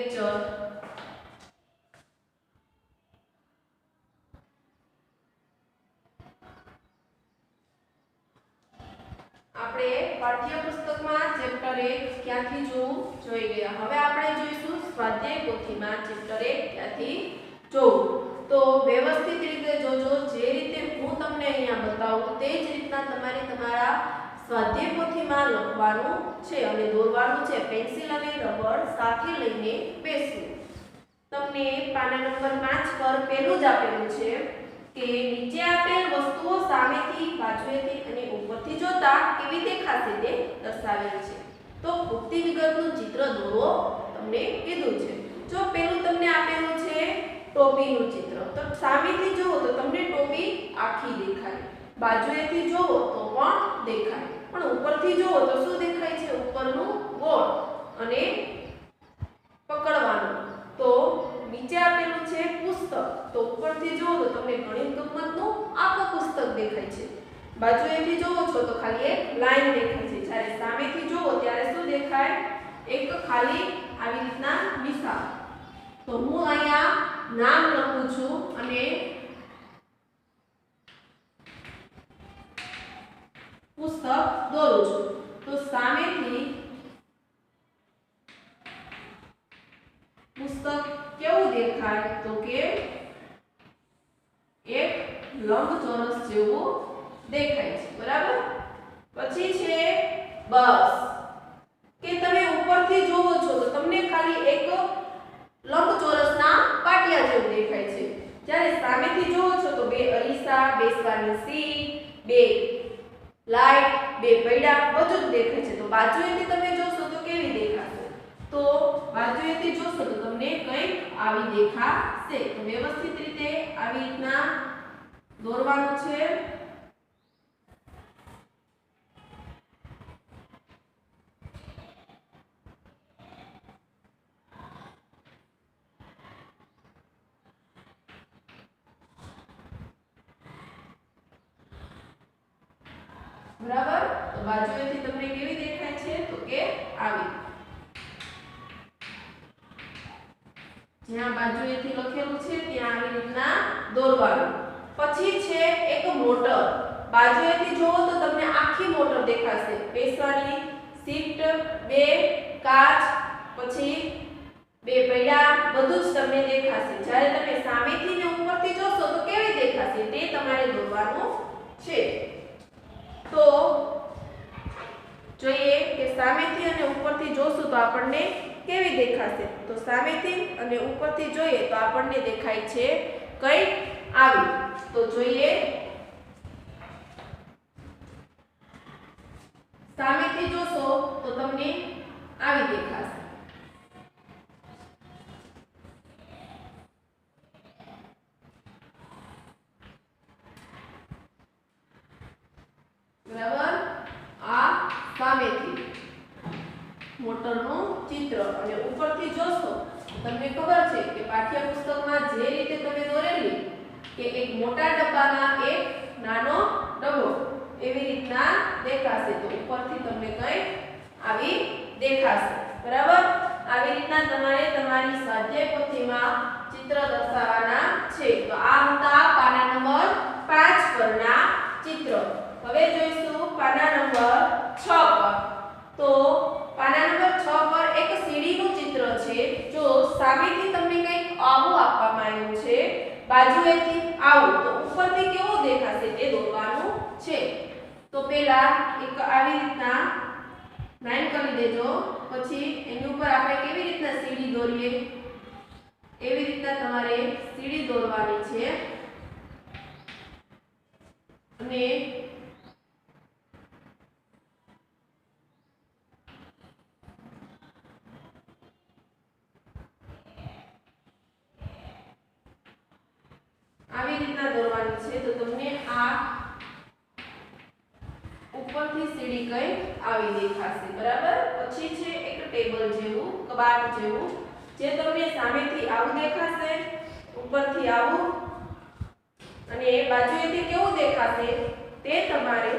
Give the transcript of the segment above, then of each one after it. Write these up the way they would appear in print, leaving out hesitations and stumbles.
Lecture આપણે પાઠ્યપુસ્તકમાં chapter 1 ક્યાંથી જોઈ ગયા. હવે આપણે જોઈશું સ્વાધ્યાય પોથીમાં ચેપ્ટર 1 ક્યાંથી જોવું. તો વ્યવસ્થિત રીતે જોજો. જે રીતે હું તમને અહીંયા બતાવું તે જ રીતના તમારે તમારા સ્વાધ્યાય પોથીમાં લખવાનું છે અને દોરવાનું છે. પેન્સિલ અને રબર સાથે લઈને બેસવું. તમને પાના નંબર 5 પર પહેલું જ આપેલું છે કે નીચે આપેલ વસ્તુઓ સામેથી, બાજુએથી અને ઉપરથી જોતા કેવી દેખાશે તે દર્શાવેલ છે. તો પૂરતી વિગતનું ચિત્ર દોરો તમને કીધું છે. જો પહેલું તમને આપેલું છે ટોપીનું ચિત્ર, તો સામેથી જુઓ તો તમને ટોપી આખી દેખાય, બાજુએથી જુઓ તો પણ દેખાય, પણ ઉપરથી જુઓ તો શું દેખાય છે? ઉપરનું ગોળ અને પકડવાનું. તો નીચે આપેલું છે પુસ્તક, તો ઉપરથી જુઓ તો તમને ગણિત ગમ્મતનું આખું પુસ્તક દેખાય છે, બાજુએથી જુઓ છો તો ખાલી એક લાઈન દેખાય છે. જ્યારે સામેથી જુઓ ત્યારે શું દેખાય? એક ખાલી આવી રીતના નિશાન. તો હું અહીંયા નામ લખું છું અને પુસ્તક દોરું છું. તો સામેથી પુસ્તક કેવું દેખાય? તો કે એક લંબચોરસ જેવું દેખાય છે. બરાબર. પછી છે બસ, કે તમે ઉપરથી જોવો છો તો તમને ખાલી એક લંબચોરસના પાટિયા જેવું દેખાય છે. જ્યારે સામેથી જોવો છો તો બે અરીસા, બેસવાની સીટ, બે લાઈટ, બે પૈડા બધું જ દેખાય છે. તો બાજુએથી તમે જોશો તો કેવી દેખાશે? તો બાજુએથી જોશો તો તમને કંઈક આવી દેખાશે. તો વ્યવસ્થિત રીતે આવી રીતના દોરવાનું છે. બરાબર. તો બાજુએથી તમને કેવી દેખાય છે? તો કે આવી. જ્યાં બાજુએથી લખેલું છે ત્યાં આવી રીતના દોરવાનું. પછી છે એક મોટર. બાજુએથી જોવો તો તમને આખી મોટર દેખાશે. બેસવાની સીટ, બે કાચ, પછી બે પૈડા બધું જ તમને દેખાશે. જ્યારે તમે સામેથી ને ઉપરથી જોશો તો કેવી દેખાશે તે તમારે દોરવાનું છે. તો જોઈએ કે સામેથી અને ઉપરથી જોશું તો આપણને કેવી દેખાશે? તો સામેથી અને ઉપરથી જોઈએ તો આપણને દેખાય છે કંઈક આવી. તો જોઈએ, સામેથી જોશો તો તમને આવી દેખાશે. બરાબર. આ સામેથી મોટરનું ચિત્ર. અને ઉપરથી જોશો તમને ખબર છે કે પાઠ્યપુસ્તકમાં જે રીતે તમે દોરેલી કે એક મોટા ડબ્બામાં એક નાનો ડબ્બો એવી રીતના દેખાશે. તો ઉપરથી તમને કંઈક આવી દેખાશે. બરાબર. આવી રીતના તમારે તમારી સ્વાધ્યાય પોથીમાં ચિત્ર દર્શાવવાના છે. તો આ હતા પાના નંબર 5 પરના ચિત્ર. હવે જોઈશું પાના નંબર 6 પર. તો પાના નંબર 6 પર એક સીડીનું ચિત્ર છે. જો સામેથી તમને કંઈક આવું આપવામાં આવ્યું છે, બાજુએથી આવું, તો ઉપરથી કેવું દેખાશે તે દોરવાનું છે. તો પહેલા એક આવી રીતના લાઈન કરી દેજો. પછી એની ઉપર આપણે કેવી રીતના સીડી દોરીએ એવી રીતના તમારે સીડી દોરવાની છે. અને આવી રીતના દોરવાની છે. તો તમને આ ઉપરથી સીડી કંઈક આવી દેખાશે. બરાબર. પછી છે એક ટેબલ જેવું, કબાટ જેવું, જે તમને સામેથી આવું દેખાશે, ઉપરથી આવું અને બાજુએથી કેવું દેખાશે તે તમારે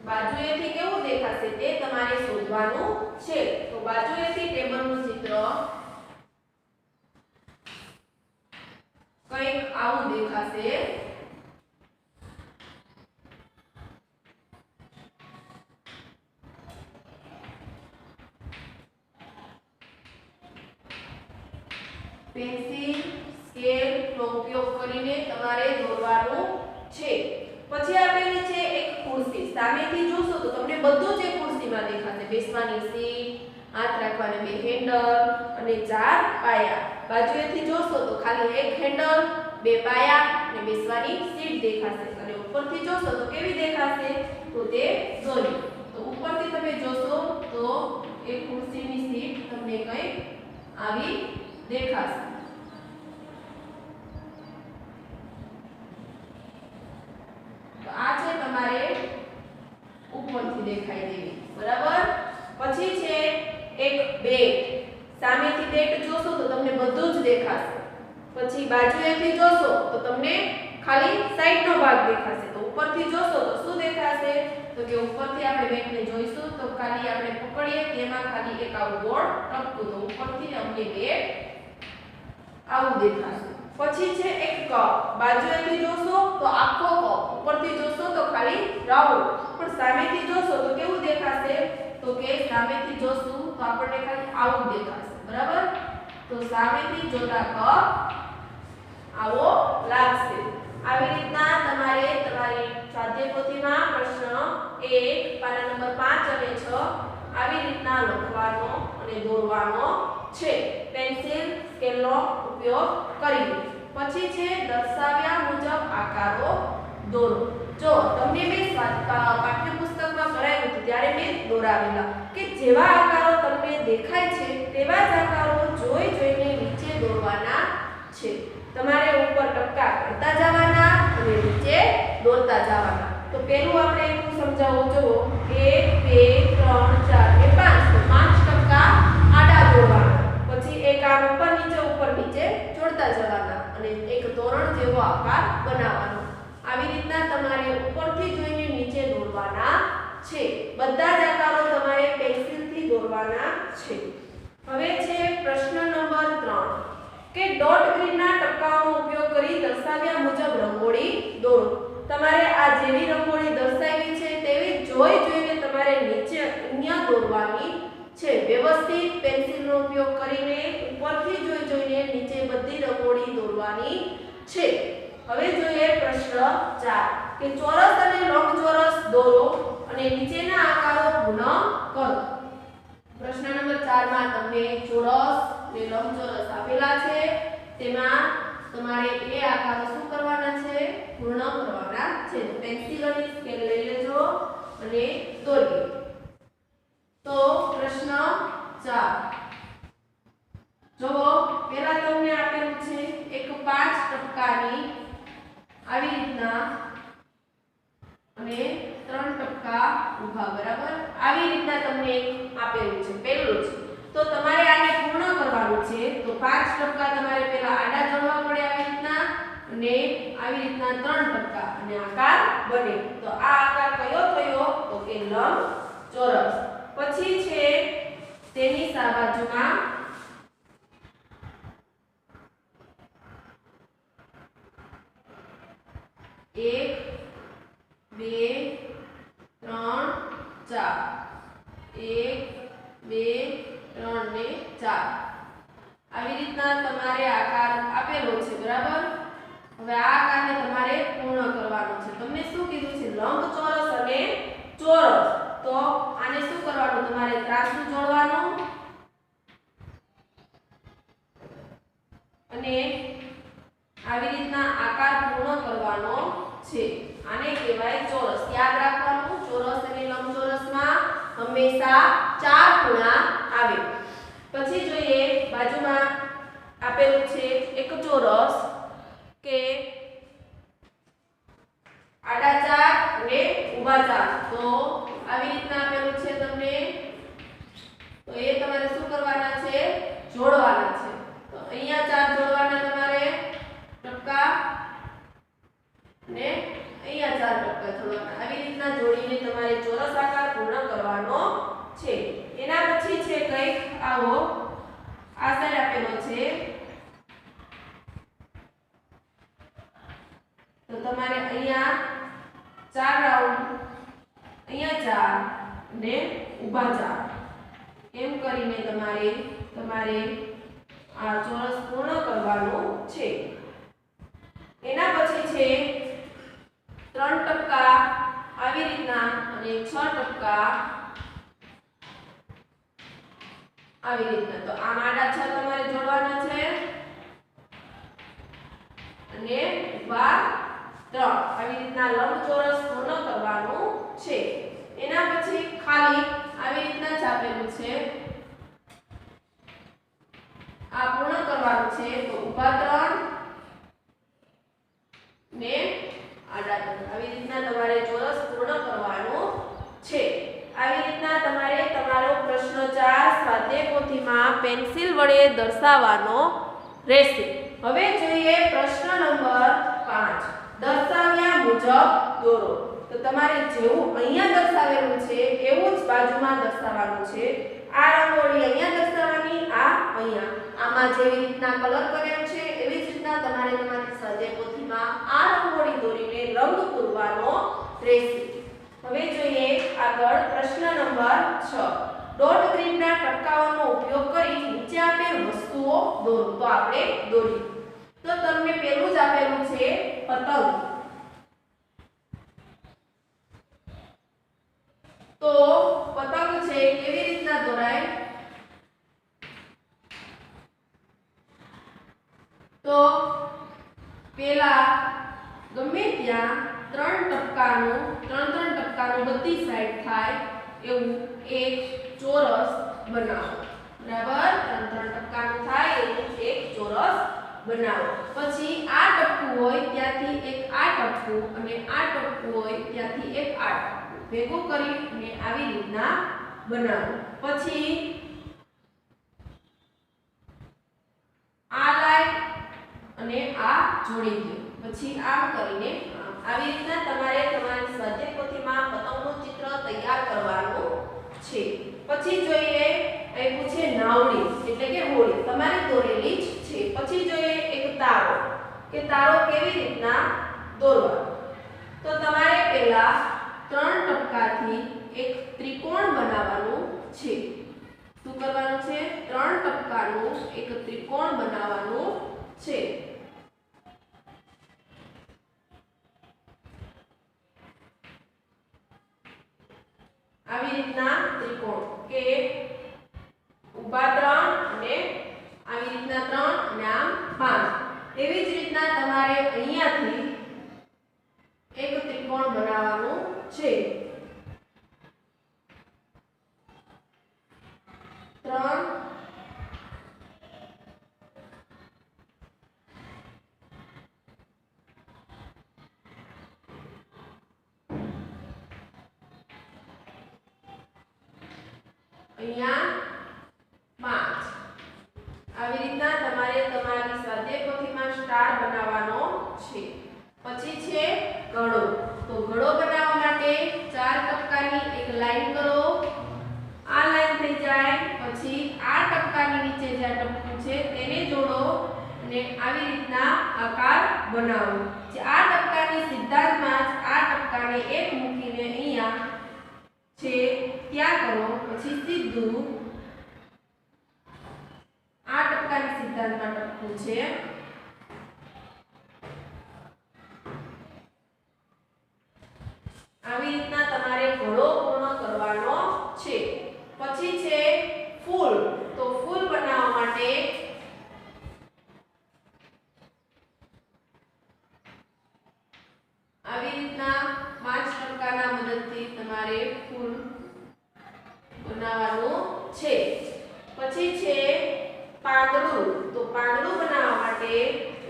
બાજુએથી કેવું દેખાશે તે તમારે શોધવાનું છે. તો બાજુએથી ટેબલનું ચિત્ર કંઈક આવું દેખાશે. પેન્સિલ સ્કેલ નો ઉપયોગ કરીને તમારે દોરવાનું છે. પછી આપેલી છે એક ખુરશી. સામેથી જોશો તો તમને બધું જ એક ખુરશીમાં દેખાશે. બેસવાની સીટ, હાથ રાખવાના બે હેન્ડલ અને 4 પાયા. બાજુએથી જોશો તો ખાલી એક હેન્ડલ, 2 પાયા અને બેસવાની સીટ દેખાશે. અને ઉપરથી જોશો તો કેવી દેખાશે? તો તે દોરી. તો ઉપરથી તમે જોશો તો એક ખુરશીની સીટ તમને કંઈક આવી દેખાશે. તો આ છે તમારે ઉપરથી દેખાય દેવી. બરાબર. પછી છે એક બેટ. સામેથી બેટ જોશો તો તમને બધું જ દેખાશે. પછી બાજુએથી જોશો તો તમને ખાલી સાઈડનો ભાગ દેખાશે. તો ઉપરથી જોશો તો શું દેખાશે? તો કે ઉપરથી આપણે બેટને જોઈશું તો ખાલી આપણે પકડીએ તેમાં ખાલી એક આવું ગોળ ટપકું. તો ઉપરથી અમને બેટ આવું દેખાશે. પછી છે એક કપ. બાજુએથી જોશો તો આખો કપ, ઉપરથી જોશો તો ખાલી રાઉન્ડ. પણ સામેથી જોશો તો કેવું દેખાશે? તો કે સામેથી જોશું તો આપણને ખાલી આવું દેખાશે. બરાબર. તો સામેથી જોતા કપ આવો લાગશે. આવી રીતના તમારે તમારી સ્વાધ્યાયપોથીમાં પ્રશ્ન 1 પાના નંબર 5 અને 6 આવી રીતના લખવાનો અને દોરવાનો છે પેન્સિલ સ્કેલનો ઉપયોગ કરીને. પછી છે દર્શાવ્યા મુજબ આકારો દોરો. જો તમને મેં પાઠ્યપુસ્તકમાં કરાવ્યું હતું ત્યારે મેં દોરાવેલા કે જેવા આકારો તમને દેખાય છે તેવા જ આકારો જોઈ જોઈને નીચે દોરવાના છે. તમારે ઉપર ટપકા કરતા જવાના અને નીચે દોરતા જવાના. તો પેલું આપણે એટલું સમજાવું. જો 1 2 3 4 5 તો 5 ટપકા આડા દોરવાના. પછી એક આમ ઉપર નીચે જોડતા જવાના અને એક તોરણ જેવો આકાર બનાવવાનો. આવી રીતના તમારે ઉપરથી જોઈને નીચે દોરવાના છે. બધા જ આકારો તમારે પેન્સિલથી દોરવાના છે. હવે છે પ્રશ્ન નંબર 3 કે ડોટ ગ્રીનના ટપકાઓનો ઉપયોગ કરી દર્શાવ્યા મુજબ રંગોળી દોરો. તમારે આ જેવી રંગોળી દર્શાવી છે તેવી જોઈને તમારે નીચે અહીંયા દોરવાની છે. વ્યવસ્થિત પેન્સિલનો ઉપયોગ કરીને ઉપરથી જોઈને નીચે બધી રંગોળી દોરવાની છે. હવે જોઈએ પ્રશ્ન 4 કે ચોરસ અને લંબચોરસ દોરો અને નીચેના આકારો પૂર્ણ કરો. પ્રશ્ન નંબર 4 માં તમને ચોરસ અને લંબચોરસ આપેલા છે. તેમાં તમારે એ આકારો શું કરવાના છે? પૂર્ણ કરવાના છે. તો પેન્સિલ અને સ્કેલ લઈ લેજો અને દોરીએ. તો પ્રશ્ન 4 જો પહેલા તમને આપેલું છે એક 5 ટપકાની આવી રીતના અને 3 ટપકા ઊભા. બરાબર. આવી રીતના તમને આપેલું છે. પહેલું છે તો તમારે આને પૂર્ણ કરવાનું છે. તો 5 ટપકા તમારે પહેલા આડા જોડવા પડે આવી રીતના અને આવી રીતના 3 ટપકા અને આકાર બને. તો આ આકાર કયો થયો? તો કે લંબચોરસ. પછી છે તેની બાજુમાં 1 2 3 4 1 2 3 ને 4 આવી રીતના તમારે આકાર આપેલો છે. બરાબર. હવે આ આકારને તમારે પૂર્ણ કરવાનો છે. તમને શું કીધું છે? લંબચોરસ અને ચોરસ. તો આને શું કરવાનું? તમારે ત્રાસું જોડવાનું અને આવી રીતના આકાર પૂર્ણ કરવાનો છે. આને કહેવાય ચોરસ. યાદ રાખવાનું ચોરસ અને લંબચોરસમાં હંમેશા 4 ખૂણા આવે. પછી જોઈએ બાજુમાં આપેલું છે એક ચોરસ કે આડા 4 અને ઊભા 4. તો આવી રીતના આપેલું છે તમને. તો એ તમારે શું કરવાના છે? જોડવાના છે. તો અહીંયા 4 જોડવાના તમારે ટપકા અને અહીંયા 4 ટપકા જોડવાના. આવી રીતના જોડીને તમારે ચોરસ તમારે અહીંયા 4 રાઉન્ડ, અહીંયા 4 ને ઊભા 4 એમ કરીને તમારે આ ચોરસ પૂર્ણ કરવાનું છે. એના પછી છે 3 ટપકા આવી રીતના અને 6 ટપકા આવી રીતના. તો આ આડા 6 તમારે જોડવાના છે અને ઊભા 3 આવી રીતના લંબચોરસ પૂર્ણ કરવાનું છે. એના પછી ખાલી આવી રીતના છાપેલું છે, આ પૂર્ણ કરવાનું છે. તો ઊભા 3 ને આડા 3 આવી રીતના તમારે ચોરસ પૂર્ણ કરવાનું છે. આવી રીતના તમારે તમારો પ્રશ્ન 4 સ્વાધ્યાય પોથીમાં પેન્સિલ વડે દર્શાવવાનો રહેશે. હવે જોઈએ પ્રશ્ન નંબર 5. દર્શાવ્યા મુજબ દોરો. તો તમારે જેવું અહીંયા દર્શાવેલું છે એવું જ બાજુમાં દર્શાવવાનું છે. આ રંગોળી અહીંયા દર્શાવવાની, આ અહીંયા. આમાં જેવી રીતના કલર કરેલ છે એવી જ રીતના તમારે તમારી સ્વાધ્યાય પોથીમાં આ રંગોળી દોરીને રંગ પૂરવાનો રહેશે. હવે જોઈએ આગળ પ્રશ્ન નંબર 6. ડોટ ગ્રીનના ટપકાઓનો ઉપયોગ કરી નીચે આપેલ વસ્તુઓ દોરો. તો આપણે દોરી. તો તમને પહેલું જ આપેલું છે પતંગ. તો પતંગ છે કેવી રીતના દોરાય? તો પેલા ગમે ત્યાં 3 ટપકાનું બધી સાઈડ થાય એવું એક ચોરસ બનાવો. બરાબર? 3 ટપકાનું થાય એવું એક ચોરસ બનાવો. પછી આ ટપકું હોય ત્યાંથી એક આ ટપકું અને આ ટપકું હોય ત્યાંથી એક આ ટપકું ભેગું કરી અને આવી રીતના બનાવો. પછી આ લાઈન અને આ જોડી દો. પછી આમ કરીને આવી રીતના તમારે તમારી સ્વાધ્યાય પોથીમાં પતંગનું ચિત્ર તૈયાર કરવાનું છે. પછી જોઈએ આપ્યું છે નાવડી એટલે કે હોળી, તમારે દોરેલી જ છે. પછી જોઈએ એક તારો, કે તારો કેવી રીતના દોરવાનો. તો તમારે પહેલા 3 ટપકાથી એક ત્રિકોણ બનાવવાનું છે. શું કરવાનું છે? 3 ટપકાનું એક ત્રિકોણ બનાવવાનું છે. આવી રીતના ત્રિકોણ કે ઊભા 3 અને આવી રીતના 3 અને આમ 5. એવી જ રીતના તમારે અહીંયાથી એક ત્રિકોણ બનાવવાનું છે. 3 અહીંયા 5. આવી રીતના તમારે તમારી સ્વાધ્યાય પોથીમાં સ્ટાર બનાવવાનો છે. પછી છે ઘડો. તો ઘડો બનાવવા માટે 4 ટપકાની એક લાઈન કરો. આ લાઈન થઈ જાય પછી આ ટપકાની નીચે જે ટપકું છે તેને જોડો અને આવી રીતના આકાર બનાવો. જે આ ટપકાની સિદ્ધાંતમાં જ આ ટપકાને એક મૂકીને અહીંયા છે ત્યાં કરો. પછી સીધું આ ટપકાની સિદ્ધાંતમાં ટપકું છે. આવી રીતના તમારે ઘડો પૂર્ણ કરવાનો છે. પછી છે ફૂલ. તો ફૂલ બનાવવા માટે આવી રીતના 5 ટપકાના મદદથી તમારે ફૂલ બનાવવાનું છે. પછી છે પાંદડું. તો પાંદડું બનાવવા માટે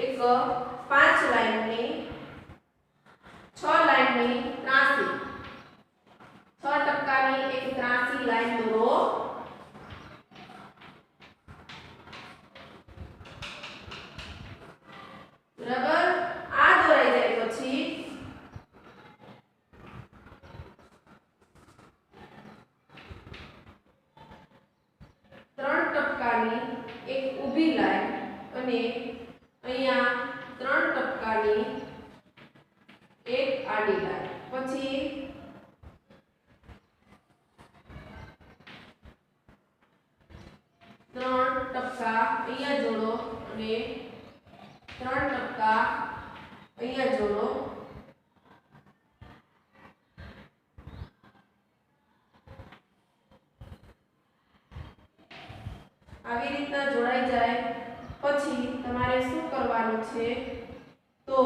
એક 5 લાઈનની 6 લાઈનની ત્રાસી 6 ટપકાની એક ત્રાસી લાઈન દોરો. બરાબર? આ દોરાઈ જાય પછી એક ઊભી લાઈન અને અહીંયા 3 ટપકાની 3 ટપકા અહીંયા જોડો અને 3 ટપકા અહીંયા જોડો. આવી રીતના જોડાઈ જાય પછી તમારે શું કરવાનું છે તો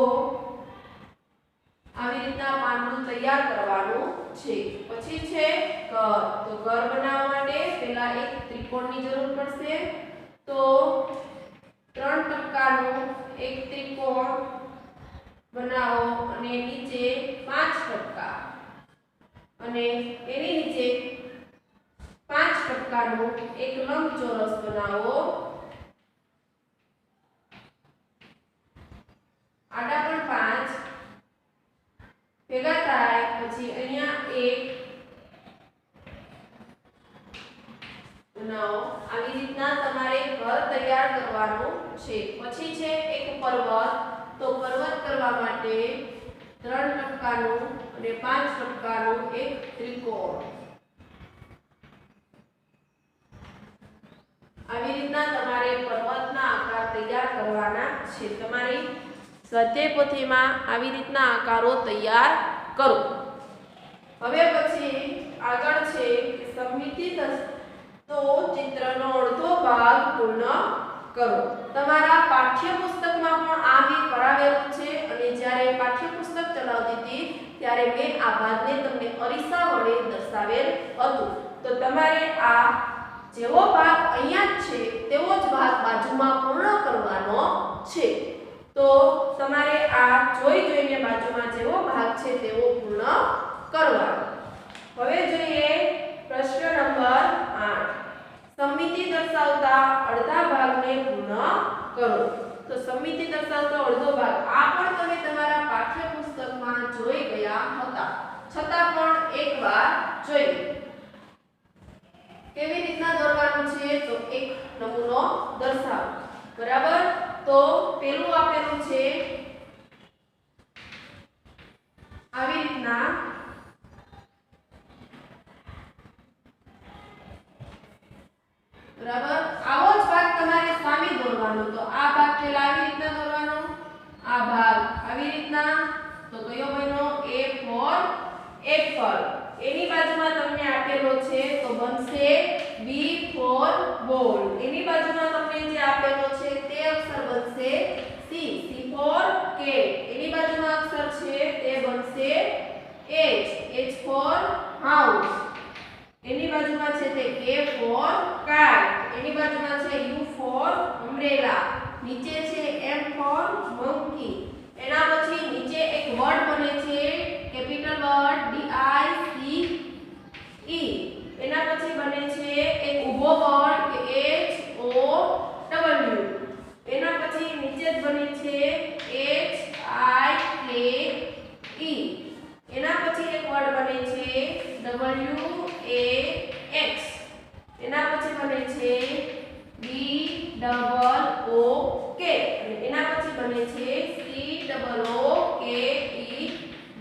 આવી રીતના પાંદડું તૈયાર કરવાનું છે. પછી છે ઘર. તો ઘર બનાવવા માટે પહેલા એક ત્રિકોણની જરૂર પડશે. તો 3 ટપકાનો એક ત્રિકોણ બનાવો અને નીચે 5 ટપકા અને એની નીચે 5 ટપકાનો એક લંબચોરસ બનાવો. આડા પણ 5 ભેગા થાય પછી અહીંયા એક બનાવો. આવી રીતના તમારે ઘર તૈયાર કરવાનું છે. પછી છે એક પર્વત. તો પર્વત કરવા માટે 3 ટપકાનો અને 5 ટપકાનો એક ત્રિકોણ. આવી રીતના તમારે પર્વતના આકાર તૈયાર કરવાના છે. તમારી સ્વાધ્યાય પોથીમાં આવી રીતના આકારો તૈયાર કરો. હવે પછી આગળ છે સમમિતિ તો ચિત્રનો અડધો ભાગ પૂર્ણ કરો. તમારા પાઠ્યપુસ્તકમાં પણ આ મેં કરાવેલું છે અને જ્યારે પાઠ્યપુસ્તક ચલાવતી હતી ત્યારે મેં આ ભાગને તમને અરીસા વડે દર્શાવેલ હતું. તો તમારે આ જેવો ભાગ અહીંયા જ છે તેવો જ ભાગ બાજુમાં પૂર્ણ કરવાનો છે. તો તમારે આ જોઈને બાજુમાં જેવો ભાગ છે તેવો પૂર્ણ કરવાનો. હવે જોઈએ પ્રશ્ન નંબર 8. સમમિતિ દર્શાવતા અડધા ભાગને પૂર્ણ કરો. તો સમમિતિ દર્શાવતો અડધો ભાગ આ પણ તમે તમારા પાઠ્યપુસ્તકમાં જોઈ ગયા હતા, છતાં પણ એકવાર જોઈએ. કેવી રીતના દોરવાનું છે તો એક નમૂનો દર્શાવો. બરાબર. તો પેલું આપેલું છે આવી રીતના બરાબર. આવો જ ભાગ તમારે સામે દોરવાનો. તો આ ભાગ પેલા આવી રીતના દોરવાનો, આ ભાગ આવી રીતના. તો કયો બન્યો? A for apple. એની બાજુમાં તમને આપેલો છે તો બનશે B for ball. એની બાજુમાં તમને જે આપેલો છે તે અક્ષર બનશે C. C for cat. એની બાજુમાં અક્ષર છે તે બનશે H. H for house. એની બાજુમાં છે તે K for kite. એની બાજુમાં છે U for umbrella. નીચે છે M for monkey. એના પછી નીચે એક વર્ડ બને છે capital word D I C E. એના પછી બને છે એક ઊભો વર્ડ કે H O W. એના પછી નીચે જ બને છે H I K E. એના પછી એક વર્ડ બને છે W A X. એના પછી બને છે B O K. અને એના પછી બને છે C O K E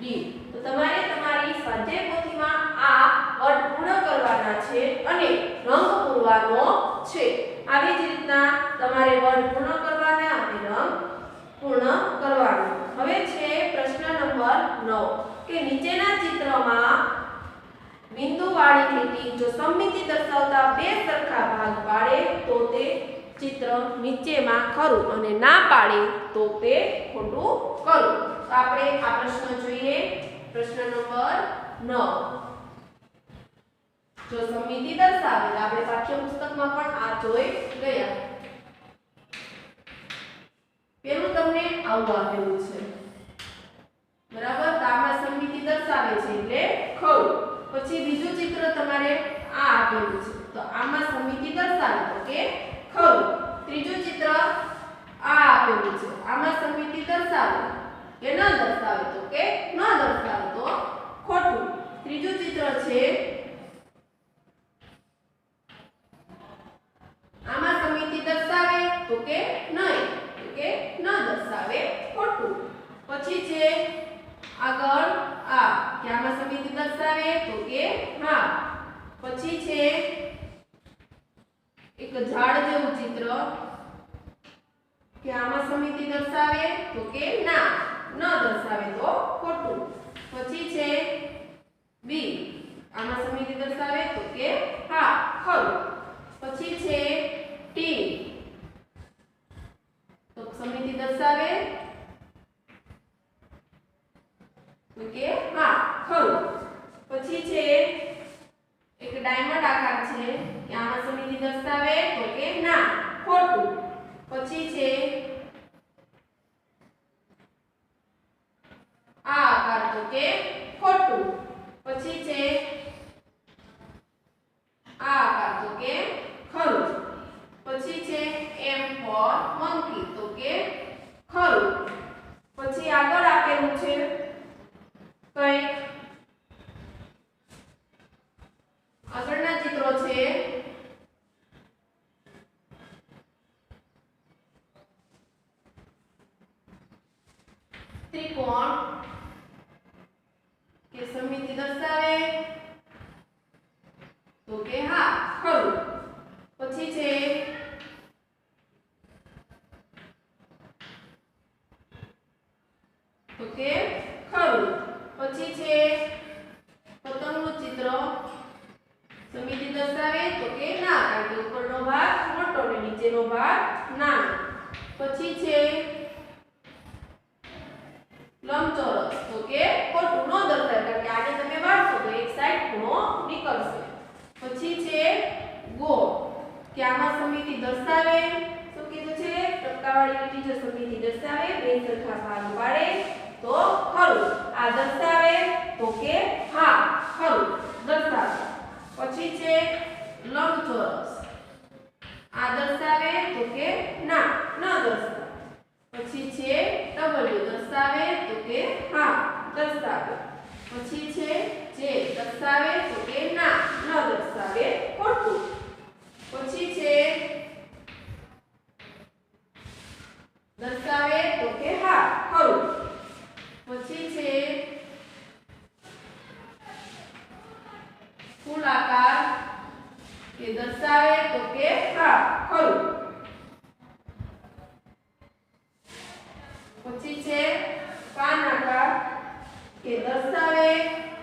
D. તો તમારે તમારી સ્વાધ્યાય પોથીમાં આ વર્ડ પૂર્ણ કરવાના છે અને રંગ પૂરવાનો છે. આવી જ રીતના તમારે વર્ડ પૂર્ણ કરવાના અને રંગ પૂર્ણ કરવાનો. હવે છે પ્રશ્ન નંબર 9 કે નીચેના ચિત્રમાં બિંદુવાળી લીટી જો સમમિતિ દર્શાવતા બે સરખા ભાગ પાડે તો તે ચિત્ર નીચેમાં ખરું અને ના પાડે તો તે ખોટું ખરું. તો આપણે આ પ્રશ્ન જોઈએ. પ્રશ્ન નંબર 9. જો સમમિતિ દર્શાવે આપણે પાઠ્યપુસ્તકમાં પણ આ જોઈ ગયા. પેલું તમને આવું આપેલું છે. બરાબર. તો આમાં સમમિતિ દર્શાવે છે એટલે ખરું. પછી બીજું ચિત્ર તમારે આ આપેલું છે તો આમાં સમમિતિ દર્શાવે તો કે ખરું. ત્રીજું ચિત્ર આ આપેલું છે આમાં સમમિતિ દર્શાવે કે ન દર્શાવે તો કે ન દર્શાવે તો ખોટું. ત્રીજું ચિત્ર છે આમાં સમમિતિ દર્શાવે તો કે નહીં તો કે ન દર્શાવે ખોટું. પછી છે આગળ આ કે આમાં સમમિતિ દર્શાવે તો કે હા. પછી છે એક એક ઝાડ જેવું ચિત્ર કે આમાં સમિતિ દર્શાવે તો કે ના, ન દર્શાવે તો ખોટું. પછી છે બી, આમાં સમિતિ દર્શાવે તો કે હા, ખરું. પછી છે ટી, તો સમિતિ દર્શાવે તો કે હા, ખરું. પછી છે એક ડાયમંડ આકાર છે કે આમાં સમિતિ દર્શાવે તો કે ના, ખોટું. પછી છે આ આકાર તો કે ખોટું. પછી છે આ આકાર તો કે ખરું. પછી છે એમ ફોર મંકી તો કે ખરું. પછી આગળ આપેલું છે કંઈક આગળના ચિત્રો છે ત્રિકોણ કે સમિતિ દર્શાવે તો કે હા, ખરું. પછી છે તો કે ખરું. પછી છે પતંગનું ચિત્ર, સમિતિ દર્શાવે તો કે ના, કારણ કે ઉપરનો ભાગ મોટો અને નીચેનો ભાગ નાનો. પછી છે લંબચોરસ તો કે ખોટું, ન દર્શાવે કારણ કે આને તમે વાળશો તો એક સાઈડ ખૂણો નીકળશે. પછી છે ગોળ કે આમાં સમિતિ દર્શાવે, શું કીધું છે, ટપકાવાળી લીટી જો સમિતિ દર્શાવે, બે સરખા ભાગ પાડે તો ખરું. આ દર્શાવે તો કે હા, ખરું, દર્શાવે. પછી છે લંબચોરસ, આ દર્શાવે તો કે ના, ન દર્શાવે. પછી છે ડબલ્યુ, દર્શાવે તો કે હા, દર્શાવે. પછી છે જે, દર્શાવે તો કે ના, ન દર્શાવે, ખોટું. પછી છે દર્શાવે તો કે હા, ખરું. પછી છે ફૂલ આકાર કે દર્શાવે તો કે હા, ખરું. પછી છે પાન આકાર કે દર્શાવે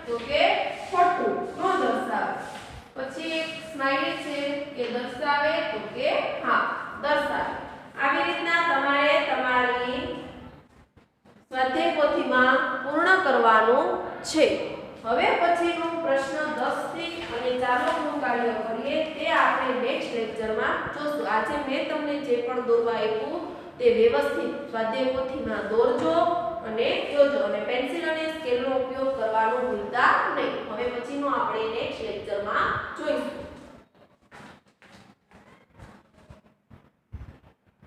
તો કે ખોટું, ન દર્શાવે. પછી એક સ્માઈલી છે કે દર્શાવે તો કે હા, દર્શાવે. આવી રીતના તમારે તમારી સ્વાધ્યાય પોથીમાં પૂર્ણ કરવાનું છે. હવે પછીનું પ્રશ્ન 10 થી અને ચાલોનું કાર્ય કરીએ તે આપણે નેક્સ્ટ લેક્ચરમાં જોશું. આજે મેં તમને જે પણ દોરવા આપ્યું તે વ્યવસ્થિત સ્વાધ્યાય પોથીમાં દોરજો અને જોજો, અને પેન્સિલ અને સ્કેલનો ઉપયોગ કરવાનું ભૂલતા નહીં. હવે પછીનું આપણે નેક્સ્ટ લેક્ચરમાં જોઈશું.